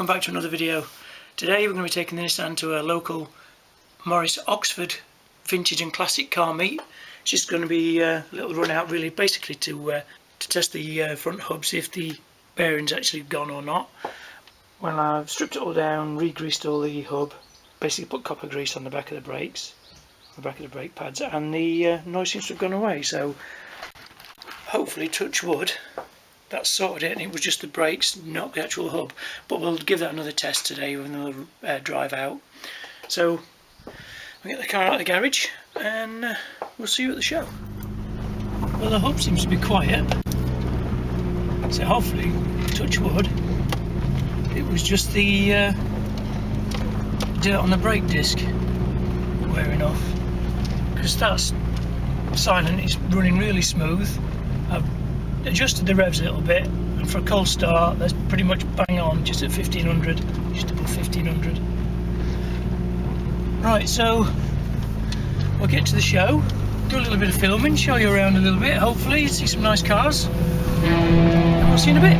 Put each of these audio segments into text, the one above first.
back to another video. Today we're going to be taking the Nissan to a local Morris Oxford vintage and classic car meet. It's just going to be a little run out really, basically to test the front hub, see if the bearing's actually gone or not. Well, I've stripped it all down, re-greased all the hub, basically put copper grease on the back of the brakes, the back of the brake pads, and the noise seems to have gone away, so hopefully, touch wood, that's sorted it, and it was just the brakes, not the actual hub. But we'll give that another test today with another drive out. So we'll get the car out of the garage and we'll see you at the show. Well, the hub seems to be quiet, so hopefully, touch wood, it was just the dirt on the brake disc wearing off, because that's silent, it's running really smooth. I've adjusted the revs a little bit, and for a cold start that's pretty much bang on, just at 1500, just above 1500. Right, so we'll get to the show, do a little bit of filming, show you around a little bit, hopefully see some nice cars, and we'll see you in a bit.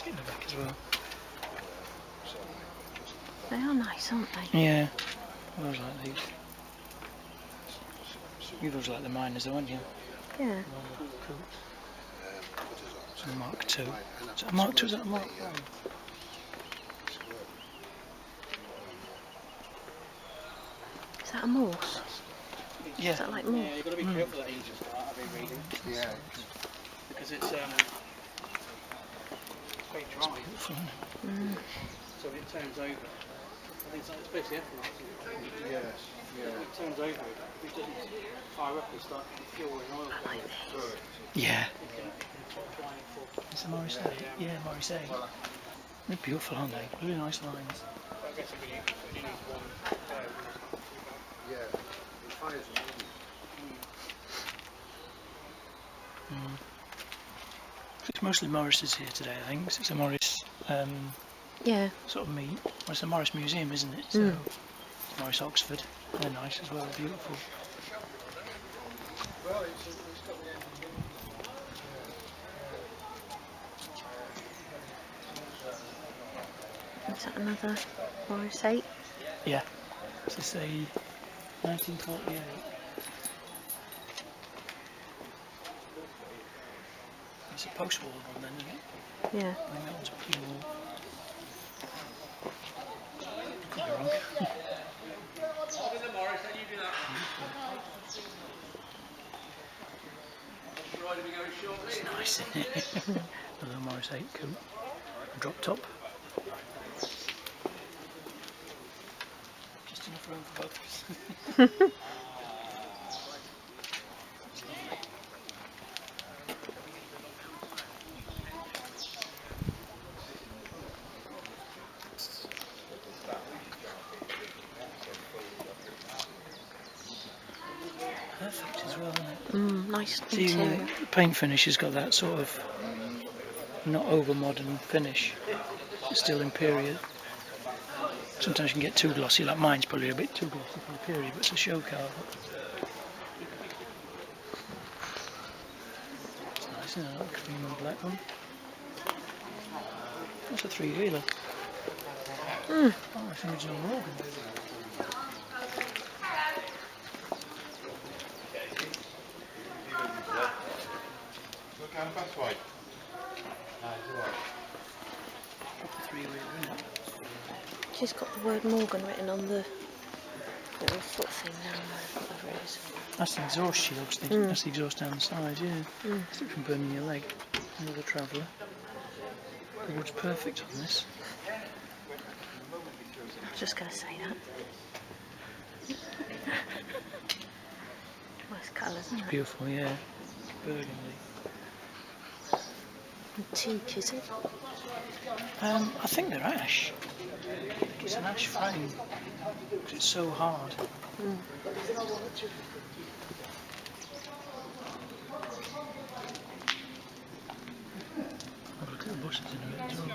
In the back as well. They are nice, aren't they? Yeah, I always like these. You've always liked the miners though, haven't you? Yeah. Cool. It's a Mark II. Is that a Mark II? Is that a Mark I? Is that a Morse? Yeah. Is that like Morse? Yeah, you've got to be careful that engine start, I've been reading. Yeah. Because it's quite dry. So when it turns over, I think it's basically ethanol. Yes. Yeah. When it turns over, if it doesn't fire up and start fuel and oil. Like this. Yeah. It's a Morris A. Yeah, Morris A. They're beautiful, aren't they? Really nice lines. I guess it'd be equal, but you need one. Yeah. It fires It's mostly Morris's here today, I think. It's a Morris Yeah. sort of meet. Well, it's a Morris museum, isn't it? So it's Morris Oxford. They're nice as well, beautiful. Is that another Morris 8? Yeah. This is a 1948. It's a post-war one then, isn't it? Yeah. I think that one's a pre-war. Could be wrong. It's nice, isn't it? A little Morris 8 coupe. Drop top. Just enough room for both of us. Perfect as well, isn't it? Nice See, interior. the paint finish has got that sort of not over modern finish. It's still in period. Sometimes you can get too glossy, like mine's probably a bit too glossy for the period, but it's a show car. It's nice, isn't it? That cream and black one. That's a three-wheeler. Oh, it's an original Morgan. Proper three-wheeler, isn't it? She's got the word Morgan written on the little foot thing down there, whatever it is. That's the exhaust shields, that's the exhaust down the side, yeah. Stop you from burning your leg. Another Traveller. The wood's perfect on this. I was just going to say that. Nice colours, isn't it? Beautiful, yeah. burgundy. Antique, is it? I think they're ash. I think it's an ash frame because it's so hard. Mm. Oh, look at the buses in it as well.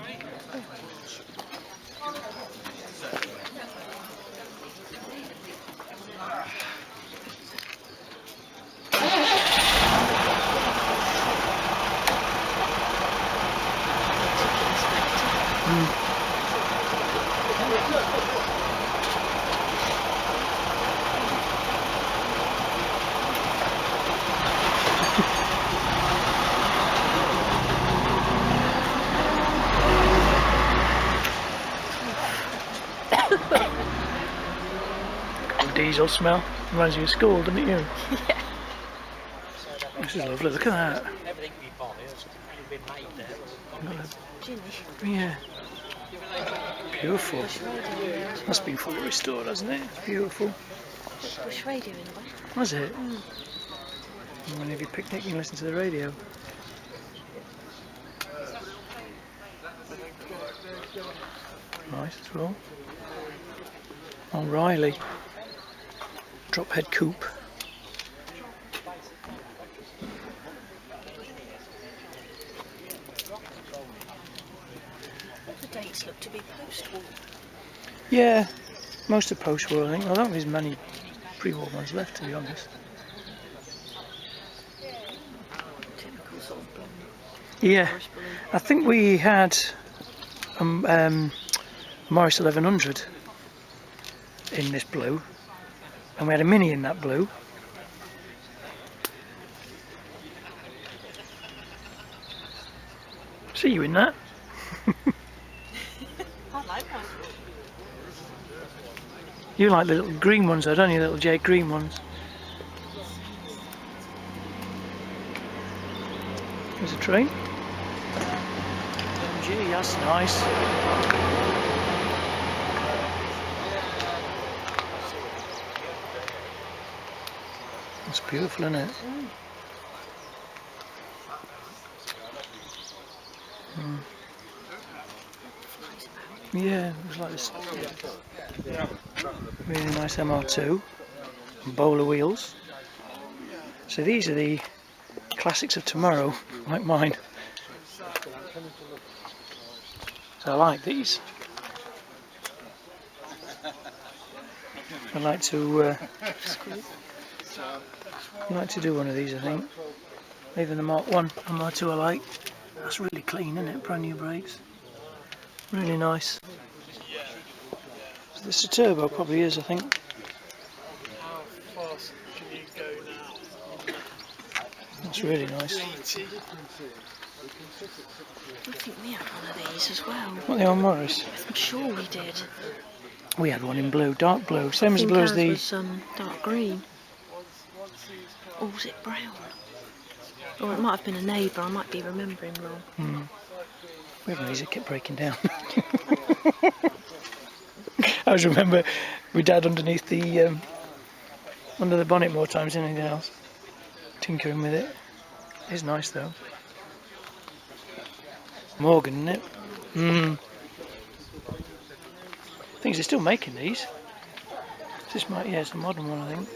Diesel smell. Reminds you of school, doesn't it, you? Yeah. This is lovely, look at that. Everything we buy has been made there. Ginny. Yeah. Beautiful. Bush radio in there as That's well. been fully restored, hasn't it? It's beautiful. Bush radio in there. Was it? When you have your picnic, you can listen to the radio. Nice as well. O'Reilly. Drop head coupe. The dates look to be post-war. Yeah, most are post-war, I think. I don't think there's many pre-war ones left, to be honest. Typical sort of blonde. Yeah, Forest blue. I think we had Morris 1100 in this blue, and we had a Mini in that blue. See you in that. I like one. You like the little green ones though, don't you? Little jade green ones. There's a train. Gee, that's nice. That's beautiful, isn't it? Yeah, it was like this. Really nice MR2. And bowler wheels. So these are the classics of tomorrow, like mine. So I like these. I'd like to do one of these, I think. Even the Mark 1 and Mark 2 I like. That's really clean, isn't it? Brand new brakes. Really nice. So this is a turbo, probably is, I think. How fast can you go now? That's really nice. I think we had one of these as well. What, the old Morris? I'm sure we did. We had one in blue, dark blue, same as I think blue as ours the. was dark green. Or was it brown? Or it might have been a neighbour, I might be remembering wrong. We had one of these that kept breaking down. I always remember my dad underneath the under the bonnet more times than anything else, tinkering with it. It's nice though. Morgan, isn't it? Things they're still making these. This might, yeah, it's a modern one, I think.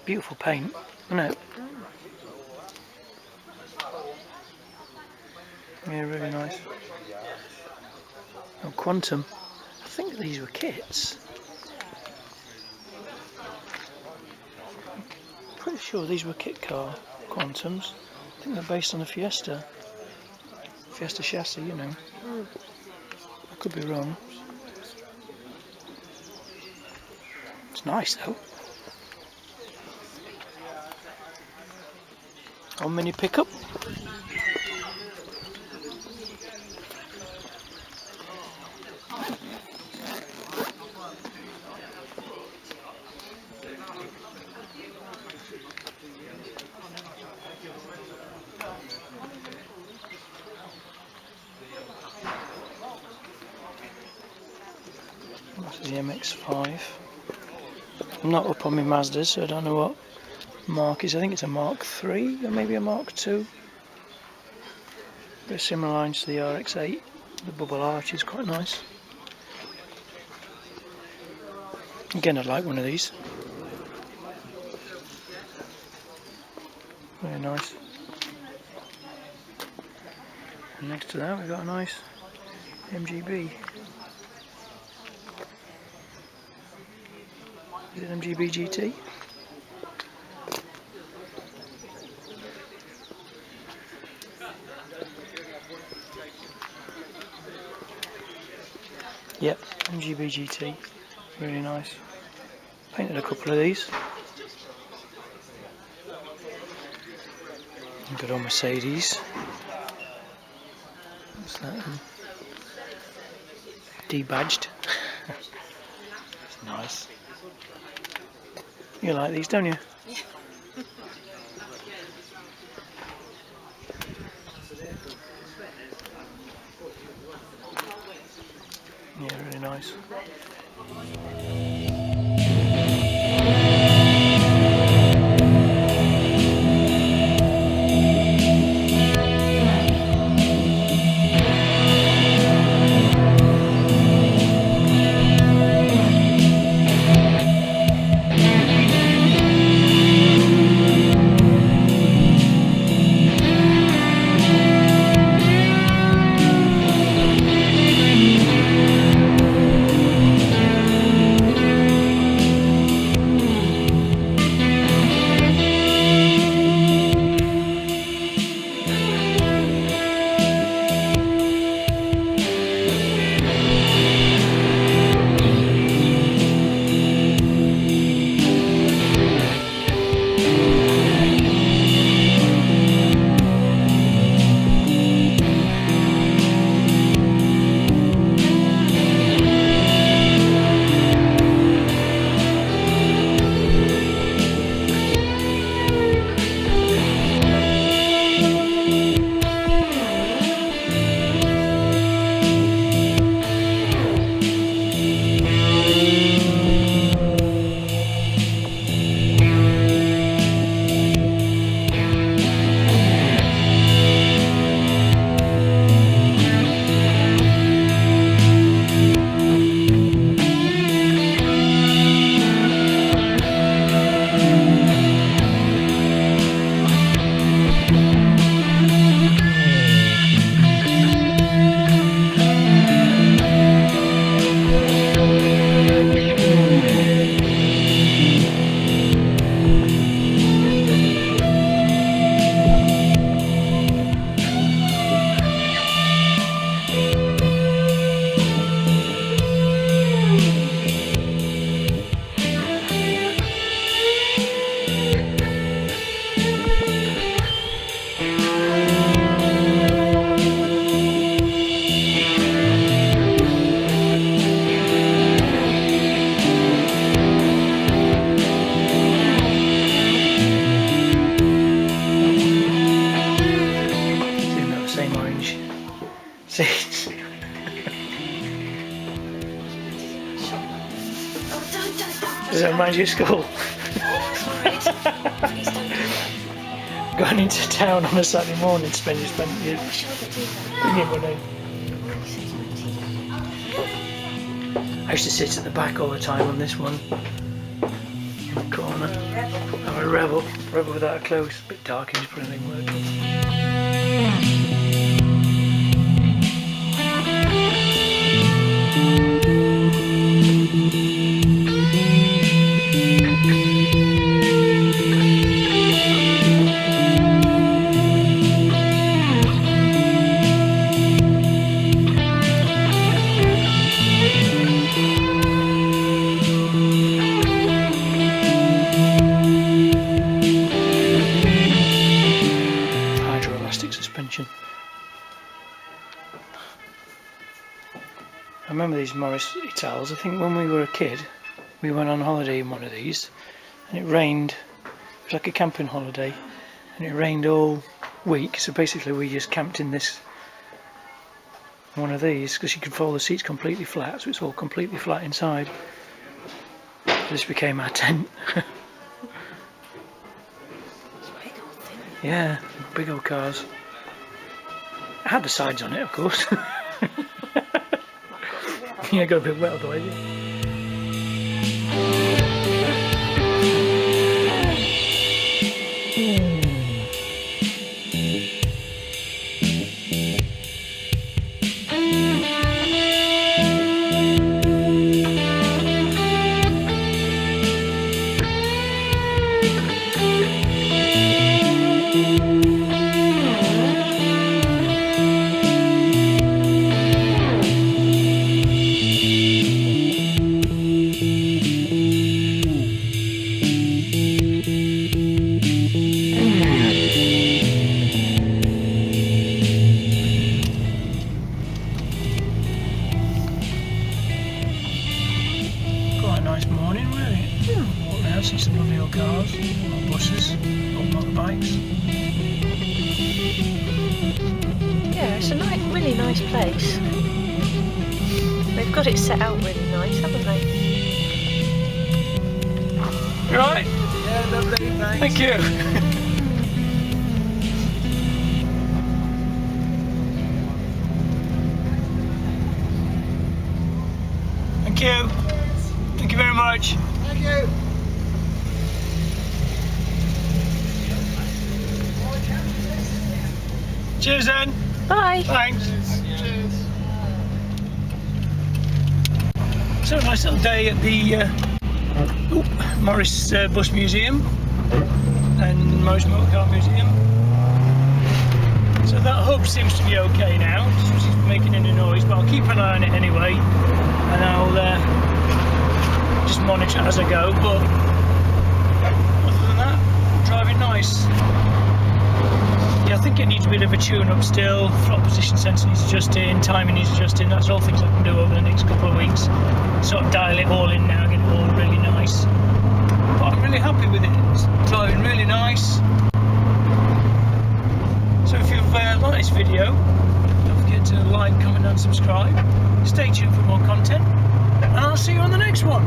Beautiful paint, isn't it? Yeah, really nice. Oh, Quantum. I think these were kits. Pretty sure these were kit car Quantums. I think they're based on the Fiesta chassis, you know. I could be wrong. It's nice though. On mini pickup. That's the MX-5. I'm not up on my Mazdas, so I don't know what mark is. I think it's a Mark 3 or maybe a Mark 2. Very similar lines to the RX-8. The bubble arch is quite nice. Again, I'd like one of these. Very nice. And next to that we've got a nice MGB. Is it MGB GT? Yep, MGB GT. Really nice. Painted a couple of these. Good old Mercedes. What's that? Debadged. It's nice. You like these, don't you? Yeah, really nice. seats. Does that remind you of school? Going into town on a Saturday morning, spend your money. I used to sit at the back all the time on this one, in the corner. I'm a rebel without a clothes. A bit dark in this printing working. Suspension. I remember these Morris Itals. I think when we were a kid we went on holiday in one of these and it rained. It was like a camping holiday and it rained all week, so basically we just camped in this one of these because you can fold the seats completely flat, so it's all completely flat inside. This became our tent. Yeah, big old cars. I had the sides on it, of course. Yeah, got a bit wet otherwise. See some lovely old cars, old buses, old motorbikes. Yeah, it's a really nice place. They've got it set out really nice, haven't they? You alright? Yeah, lovely, thanks. Thank you. Thank you. Thank you very much. Thank you. Cheers then. Bye. Thanks. Cheers. So a nice little day at the Morris Bus Museum and Morris Motorcar Museum. So that hub seems to be okay now, it's making any noise, but I'll keep an eye on it anyway, and I'll just monitor it as I go. But other than that, driving nice. Yeah, I think it needs a bit of a tune-up still. Throttle position sensor needs adjusting, timing needs adjusting. That's all things I can do over the next couple of weeks. Sort of dial it all in now, get it all really nice. But I'm really happy with it. It's driving really nice. So if you've liked this video, don't forget to like, comment and subscribe. Stay tuned for more content, and I'll see you on the next one.